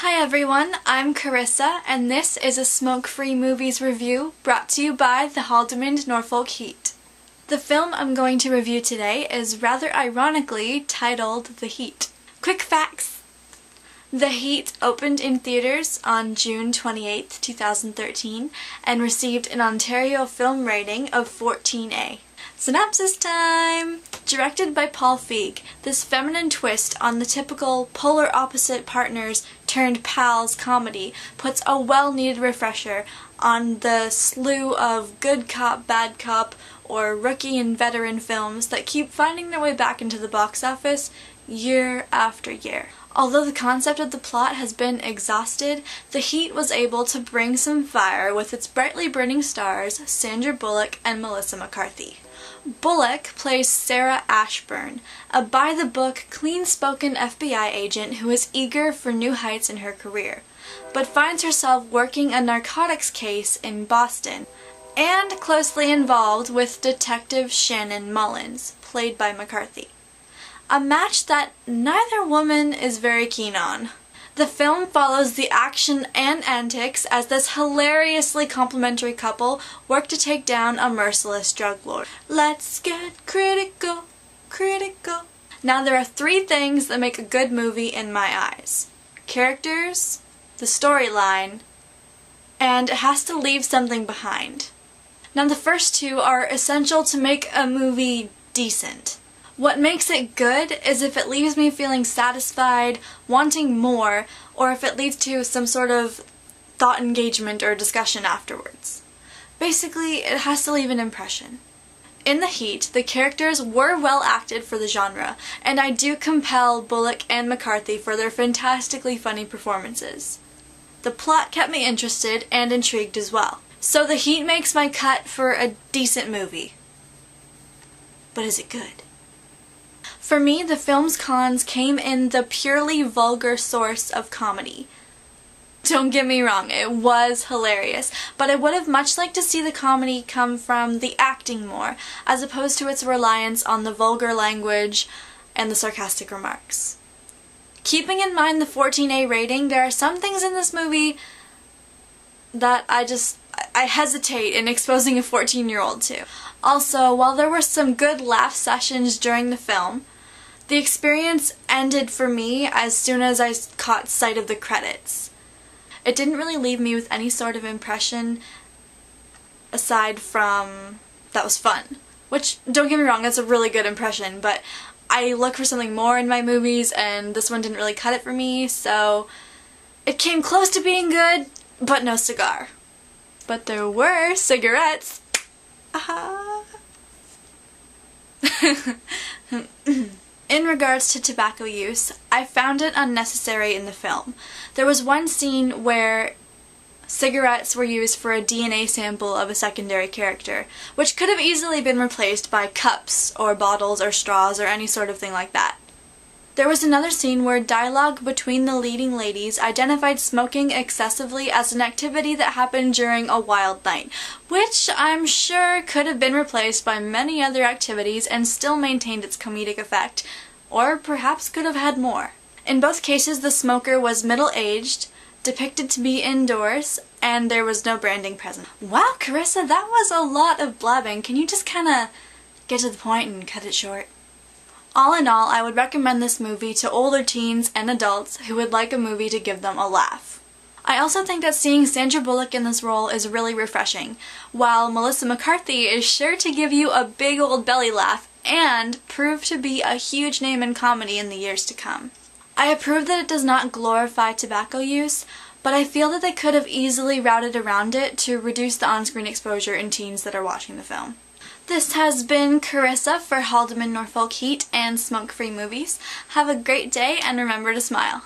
Hi everyone, I'm Karissa, and this is a smoke-free movies review brought to you by the Haldimand-Norfolk HEAT. The film I'm going to review today is rather ironically titled The Heat. Quick facts! The Heat opened in theaters on June 28, 2013 and received an Ontario film rating of 14A. Synopsis time! Directed by Paul Feig, this feminine twist on the typical polar opposite partners turned pals comedy puts a well-needed refresher on the slew of good cop, bad cop, or rookie and veteran films that keep finding their way back into the box office year after year. Although the concept of the plot has been exhausted, The Heat was able to bring some fire with its brightly burning stars Sandra Bullock and Melissa McCarthy. Bullock plays Sarah Ashburn, a by-the-book, clean-spoken FBI agent who is eager for new heights in her career, but finds herself working a narcotics case in Boston, and closely involved with Detective Shannon Mullins, played by McCarthy. A match that neither woman is very keen on. The film follows the action and antics as this hilariously complimentary couple work to take down a merciless drug lord. Let's get critical, critical. Now there are three things that make a good movie in my eyes. Characters, the storyline, and it has to leave something behind. Now the first two are essential to make a movie decent. What makes it good is if it leaves me feeling satisfied, wanting more, or if it leads to some sort of thought engagement or discussion afterwards. Basically, it has to leave an impression. In The Heat, the characters were well acted for the genre, and I do compel Bullock and McCarthy for their fantastically funny performances. The plot kept me interested and intrigued as well. So The Heat makes my cut for a decent movie. But is it good? For me, the film's cons came in the purely vulgar source of comedy. Don't get me wrong, it was hilarious, but I would have much liked to see the comedy come from the acting more, as opposed to its reliance on the vulgar language and the sarcastic remarks. Keeping in mind the 14A rating, there are some things in this movie that I hesitate in exposing a 14-year-old to. Also, while there were some good laugh sessions during the film, the experience ended for me as soon as I caught sight of the credits. It didn't really leave me with any sort of impression aside from that was fun. Which, don't get me wrong, that's a really good impression, but I look for something more in my movies and this one didn't really cut it for me, so it came close to being good, but no cigar. But there were cigarettes. Aha! In regards to tobacco use, I found it unnecessary in the film. There was one scene where cigarettes were used for a DNA sample of a secondary character, which could have easily been replaced by cups or bottles or straws or any sort of thing like that. There was another scene where dialogue between the leading ladies identified smoking excessively as an activity that happened during a wild night, which I'm sure could have been replaced by many other activities and still maintained its comedic effect, or perhaps could have had more. In both cases, the smoker was middle-aged, depicted to be indoors, and there was no branding present. Wow, Karissa, that was a lot of blabbing. Can you just kinda get to the point and cut it short? All in all, I would recommend this movie to older teens and adults who would like a movie to give them a laugh. I also think that seeing Sandra Bullock in this role is really refreshing, while Melissa McCarthy is sure to give you a big old belly laugh and prove to be a huge name in comedy in the years to come. I approve that it does not glorify tobacco use, but I feel that they could have easily routed around it to reduce the on-screen exposure in teens that are watching the film. This has been Karissa for Haldimand-Norfolk HEAT and Smoke-Free Movies. Have a great day and remember to smile.